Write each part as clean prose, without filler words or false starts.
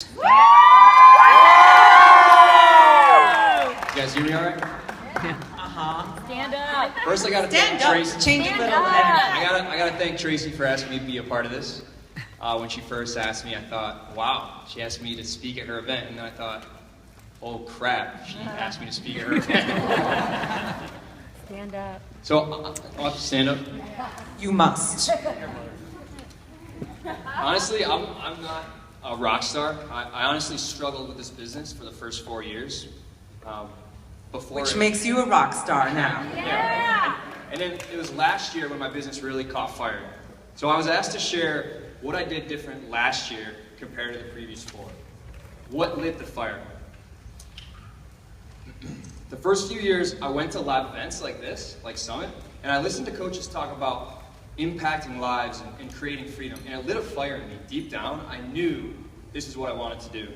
You guys hear me all right? Stand up. First, I gotta thank Tracy. Change a little. I gotta thank Tracy for asking me to be a part of this. When she first asked me, I thought, wow, she asked me to speak at her event, and then I thought, oh crap, she asked me to speak at her event. Stand up. So I'll have to stand up. You must. Honestly, I'm not a rock star. I honestly struggled with this business for the first 4 years. Which makes you a rock star now. Yeah. And then it was last year when my business really caught fire. So I was asked to share what I did different last year compared to the previous 4. What lit the fire? The first few years, I went to live events like this, like Summit, and I listened to coaches talk about impacting lives and creating freedom, and it lit a fire in me. Deep down, I knew this is what I wanted to do.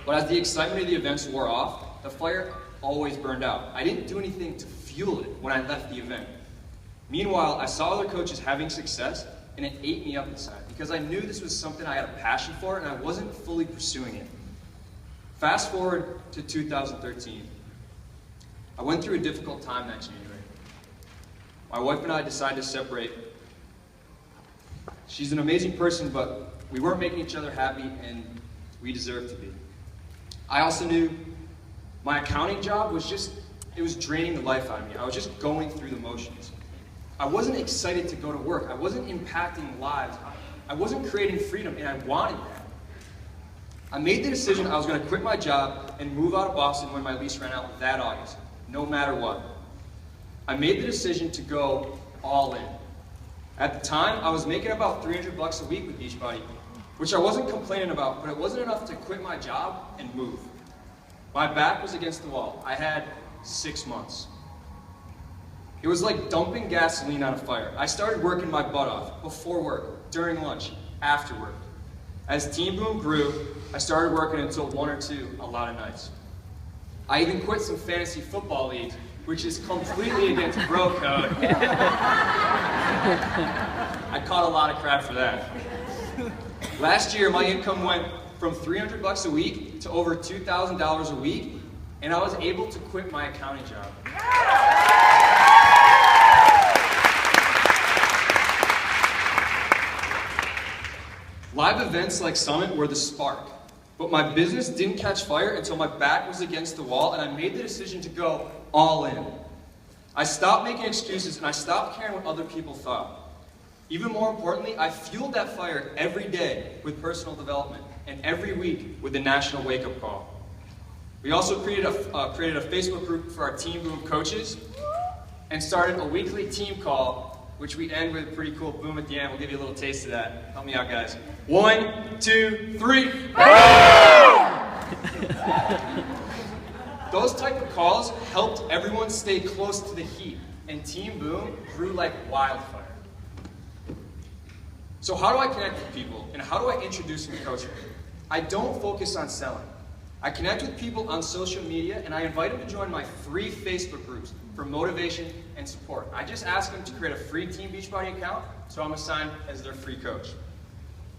But as the excitement of the events wore off, the fire always burned out. I didn't do anything to fuel it when I left the event. Meanwhile, I saw other coaches having success, and it ate me up inside because I knew this was something I had a passion for, and I wasn't fully pursuing it. Fast forward to 2013. I went through a difficult time that January. My wife and I decided to separate. She's an amazing person, but we weren't making each other happy, and we deserved to be. I also knew my accounting job was it was draining the life out of me. I was just going through the motions. I wasn't excited to go to work. I wasn't impacting lives. I wasn't creating freedom, and I wanted that. I made the decision I was going to quit my job and move out of Boston when my lease ran out that August, no matter what. I made the decision to go all in. At the time, I was making about $300 a week with Beachbody, which I wasn't complaining about, but it wasn't enough to quit my job and move. My back was against the wall. I had 6 months. It was like dumping gasoline on a fire. I started working my butt off, before work, during lunch, after work. As Team Boom grew, I started working until 1 or 2 a lot of nights. I even quit some fantasy football leagues, which is completely against bro code. I caught a lot of crap for that. Last year, my income went from $300 a week to over $2,000 a week, and I was able to quit my accounting job. Live events like Summit were the spark, but my business didn't catch fire until my back was against the wall and I made the decision to go all in. I stopped making excuses and I stopped caring what other people thought. Even more importantly, I fueled that fire every day with personal development and every week with the National Wake Up Call. We also created a Facebook group for our Team Boom coaches and started a weekly team call, which we end with a pretty cool boom at the end. We'll give you a little taste of that. Help me out, guys. 1, 2, 3. Those type of calls helped everyone stay close to the heat, and Team Boom grew like wildfire. So how do I connect with people, and how do I introduce them to coaching? I don't focus on selling. I connect with people on social media, and I invite them to join my free Facebook groups for motivation and support. I just ask them to create a free Team Beachbody account, so I'm assigned as their free coach.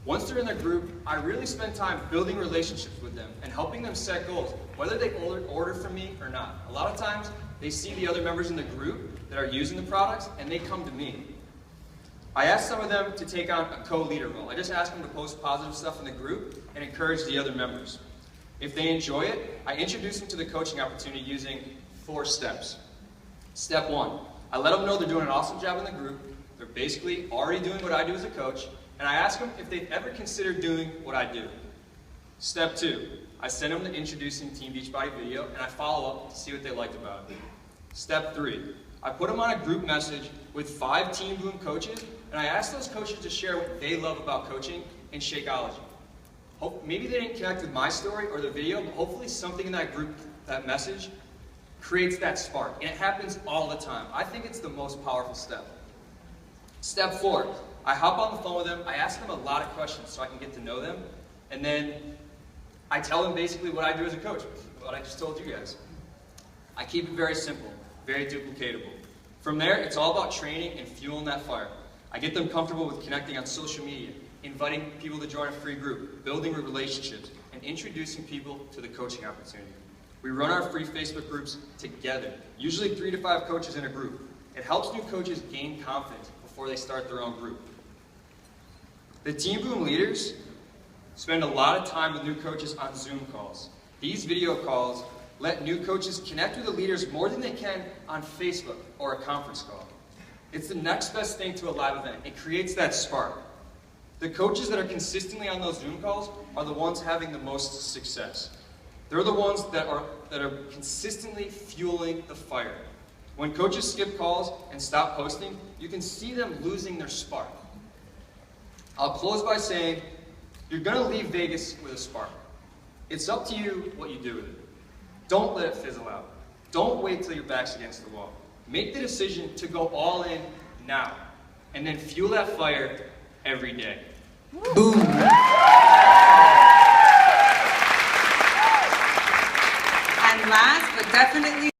Once they're in their group, I really spend time building relationships with them and helping them set goals, whether they order from me or not. A lot of times, they see the other members in the group that are using the products, and they come to me. I ask some of them to take on a co-leader role. I just ask them to post positive stuff in the group and encourage the other members. If they enjoy it, I introduce them to the coaching opportunity using 4 steps. Step 1, I let them know they're doing an awesome job in the group. They're basically already doing what I do as a coach, and I ask them if they've ever considered doing what I do. Step 2, I send them the introducing Team Beachbody video, and I follow up to see what they liked about it. Step 3, I put them on a group message with 5 Team Boom coaches, and I ask those coaches to share what they love about coaching and Shakeology. Maybe they didn't connect with my story or the video, but hopefully something in that group, that message, creates that spark. And it happens all the time. I think it's the most powerful step. Step 4, I hop on the phone with them, I ask them a lot of questions so I can get to know them, and then I tell them basically what I do as a coach, what I just told you guys. I keep it very simple, very duplicatable. From there, it's all about training and fueling that fire. I get them comfortable with connecting on social media, inviting people to join a free group, building relationships, and introducing people to the coaching opportunity. We run our free Facebook groups together, usually 3 to 5 coaches in a group. It helps new coaches gain confidence before they start their own group. The Team Boom leaders spend a lot of time with new coaches on Zoom calls. These video calls let new coaches connect with the leaders more than they can on Facebook or a conference call. It's the next best thing to a live event. It creates that spark. The coaches that are consistently on those Zoom calls are the ones having the most success. They're the ones that are consistently fueling the fire. When coaches skip calls and stop posting, you can see them losing their spark. I'll close by saying, you're going to leave Vegas with a spark. It's up to you what you do with it. Don't let it fizzle out. Don't wait till your back's against the wall. Make the decision to go all in now, and then fuel that fire every day. Boom. And last but definitely